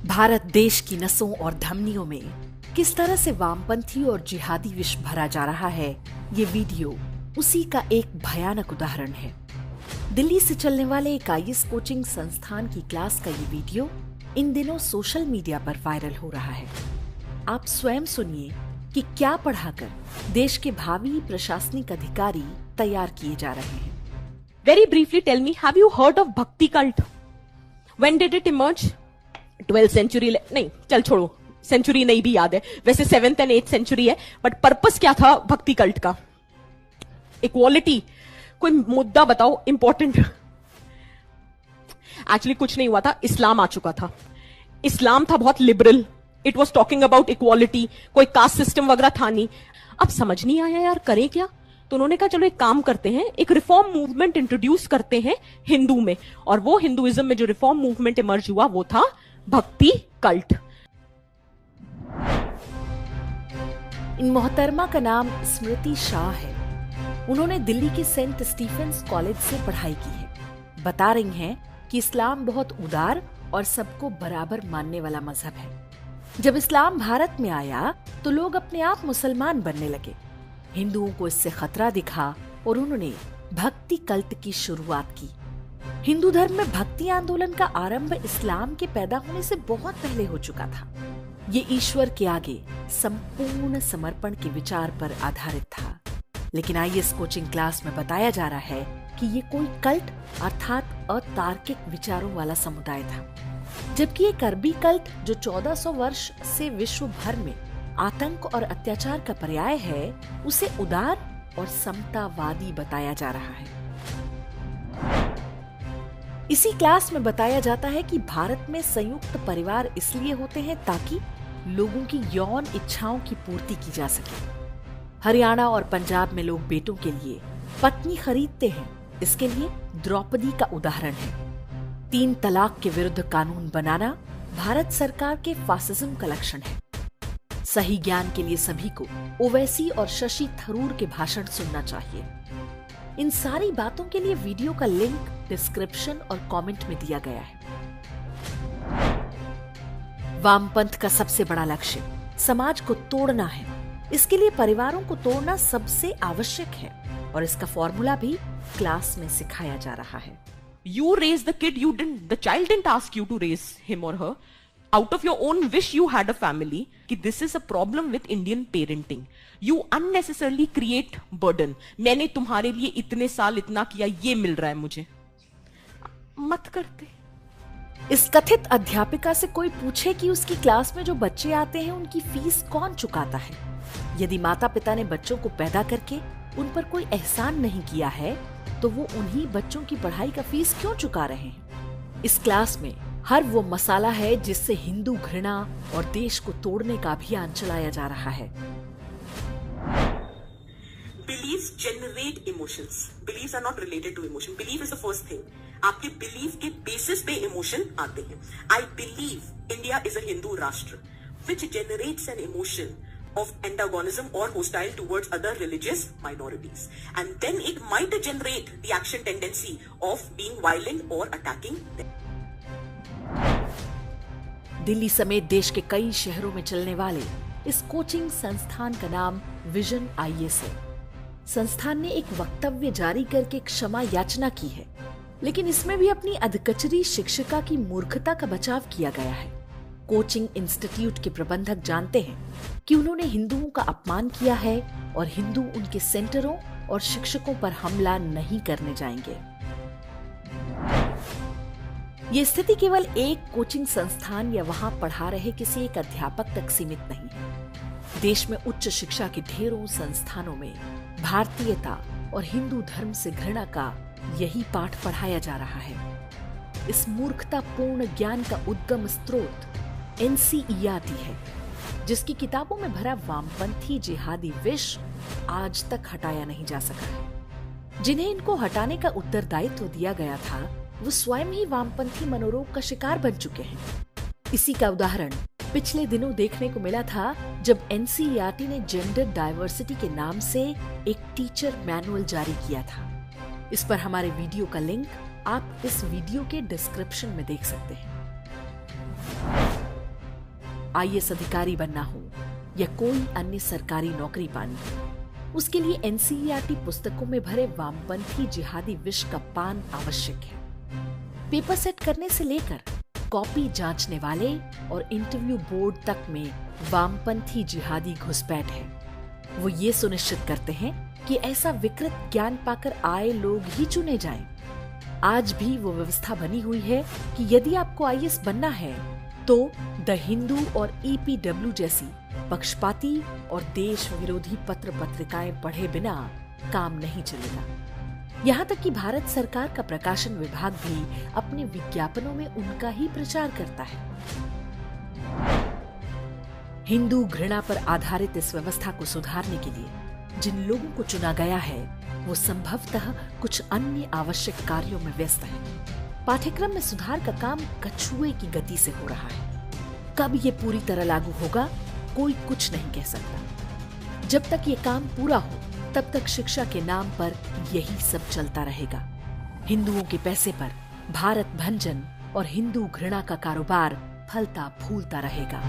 भारत देश की नसों और धमनियों में किस तरह से वामपंथी और जिहादी विष भरा जा रहा है, ये वीडियो उसी का एक भयानक उदाहरण है। दिल्ली से चलने वाले एक आईएएस कोचिंग संस्थान की क्लास का ये वीडियो इन दिनों सोशल मीडिया पर वायरल हो रहा है। आप स्वयं सुनिए कि क्या पढ़ाकर देश के भावी प्रशासनिक अधिकारी तैयार किए जा रहे हैं। Very briefly tell me, have you heard of Bhakti cult? When did it emerge? 12th century नहीं, चल छोड़ो, सेंचुरी नहीं भी याद है, वैसे 7th and 8th century है, बट पर्पस क्या था भक्ति कल्ट का? इक्वालिटी, कोई मुद्दा बताओ इंपॉर्टेंट। एक्चुअली कुछ नहीं हुआ था, इस्लाम आ चुका था। इस्लाम था बहुत liberal, it was talking about equality, कोई कास्ट सिस्टम वगैरह था नहीं। अब समझ नहीं आया यार करें क्या, तो उन्होंने कहा चलो एक काम करते हैं, एक रिफॉर्म मूवमेंट इंट्रोड्यूस करते हैं हिंदू में। और वो हिंदुइज्म में जो रिफॉर्म मूवमेंट इमर्ज हुआ वो था भक्ति कल्ट। इन मोहतरमा का नाम स्मृति शाह है। उन्होंने दिल्ली के सेंट स्टीफेंस कॉलेज से पढ़ाई की है। बता रही हैं कि इस्लाम बहुत उदार और सबको बराबर मानने वाला मजहब है। जब इस्लाम भारत में आया तो लोग अपने आप मुसलमान बनने लगे। हिंदुओं को इससे खतरा दिखा और उन्होंने भक्ति कल्ट की शुरुआत की। हिंदू धर्म में भक्ति आंदोलन का आरंभ इस्लाम के पैदा होने से बहुत पहले हो चुका था। ये ईश्वर के आगे संपूर्ण समर्पण के विचार पर आधारित था। लेकिन आईएएस कोचिंग क्लास में बताया जा रहा है कि ये कोई कल्ट अर्थात अतार्किक विचारों वाला समुदाय था, जबकि एक अरबी कल्ट जो 1400 वर्ष से विश्व भर में आतंक और अत्याचार का पर्याय है, उसे उदार और समतावादी बताया जा रहा है। इसी क्लास में बताया जाता है कि भारत में संयुक्त परिवार इसलिए होते हैं ताकि लोगों की यौन इच्छाओं की पूर्ति की जा सके। हरियाणा और पंजाब में लोग बेटों के लिए पत्नी खरीदते हैं, इसके लिए द्रौपदी का उदाहरण है। 3 तलाक के विरुद्ध कानून बनाना भारत सरकार के फासिज्म का लक्षण है। सही ज्ञान के लिए सभी को ओवैसी और शशि थरूर के भाषण सुनना चाहिए। इन सारी बातों के लिए वीडियो का लिंक डिस्क्रिप्शन और कमेंट में दिया गया है। वामपंथ का सबसे बड़ा लक्ष्य समाज को तोड़ना है। इसके लिए परिवारों को तोड़ना सबसे आवश्यक है और इसका फॉर्मूला भी क्लास में सिखाया जा रहा है। You raise the kid, the child didn't ask you to raise him or her. Out of your own wish you had a family. कि this is a problem with Indian parenting. You unnecessarily create burden. मैंने तुम्हारे लिए इतने साल इतना किया, ये मिल रहा है मुझे। मत करते। इस कथित अध्यापिका से कोई पूछे कि उसकी क्लास में जो बच्चे आते हैं उनकी फीस कौन चुकाता है। यदि माता पिता ने बच्चों को पैदा करके उन पर कोई एहसान नहीं किया है तो वो उन्हीं बच्चों की पढ़ाई का फीस क्यों चुका रहे हैं। इस क्लास में हर वो मसाला है जिससे हिंदू घृणा और देश को तोड़ने का अभियान चलाया जा रहा है। Beliefs generate emotions. Beliefs are not related to emotion. Belief is the first thing. आपके belief के basis पे emotion आते हैं। I believe India is a Hindu राष्ट्र, which generates an emotion of antagonism or hostile towards other religious minorities, and then it might generate the action tendency of being violent or attacking them. Delhi समेत देश के कई शहरों में चलने वाले इस कोचिंग संस्थान का नाम विजन आईएएस है। संस्थान ने एक वक्तव्य जारी करके क्षमा याचना की है, लेकिन इसमें भी अपनी अधकचरी शिक्षिका की मूर्खता का बचाव किया गया है। कोचिंग इंस्टीट्यूट के प्रबंधक जानते हैं कि उन्होंने हिंदुओं का अपमान किया है और हिंदू उनके सेंटरों और शिक्षकों पर हमला नहीं करने जाएंगे। ये स्थिति केवल एक कोचिंग संस्थान या वहां पढ़ा रहे किसी एक अध्यापक तक सीमित नहीं है। देश में उच्च शिक्षा के ढेरों संस्थानों में भारतीयता और हिंदू धर्म से घृणा का यही पाठ पढ़ाया जा रहा है। इस मूर्खतापूर्ण ज्ञान का उद्गम स्रोत एनसीईआरटी है, जिसकी किताबों में भरा वामपंथी जिहादी विष आज तक हटाया नहीं जा सका है। जिन्हें इनको हटाने का उत्तरदायित्व दिया गया था वो स्वयं ही वामपंथी मनोरोग का शिकार बन चुके हैं। इसी का उदाहरण पिछले दिनों देखने को मिला था जब एनसीईआरटी ने जेंडर डाइवर्सिटी के नाम से एक टीचर मैनुअल जारी किया था। इस पर हमारे वीडियो का लिंक आप इस वीडियो के डिस्क्रिप्शन में देख सकते हैं। IAS अधिकारी बनना हो या कोई अन्य सरकारी नौकरी पानी हो, उसके लिए NCERT पुस्तकों में भरे वामपंथी जिहादी विष का पान आवश्यक है। पेपर सेट करने से लेकर कॉपी जांचने वाले और इंटरव्यू बोर्ड तक में वामपंथी जिहादी घुसपैठ है। वो ये सुनिश्चित करते हैं कि ऐसा विकृत ज्ञान पाकर आए लोग ही चुने जाएं। आज भी वो व्यवस्था बनी हुई है कि यदि आपको IAS बनना है तो द हिंदू और EPW जैसी पक्षपाती और देश विरोधी पत्र पत्रिकाएं पढ़े बिना काम नहीं चलेगा। यहाँ तक कि भारत सरकार का प्रकाशन विभाग भी अपने विज्ञापनों में उनका ही प्रचार करता है। हिंदू घृणा पर आधारित इस व्यवस्था को सुधारने के लिए जिन लोगों को चुना गया है वो संभवतः कुछ अन्य आवश्यक कार्यों में व्यस्त है। पाठ्यक्रम में सुधार का काम कछुए की गति से हो रहा है। कब ये पूरी तरह लागू होगा कोई कुछ नहीं कह सकता। जब तक ये काम पूरा हो तब तक शिक्षा के नाम पर यही सब चलता रहेगा। हिंदुओं के पैसे पर भारत भंजन और हिंदू घृणा का कारोबार फलता फूलता रहेगा।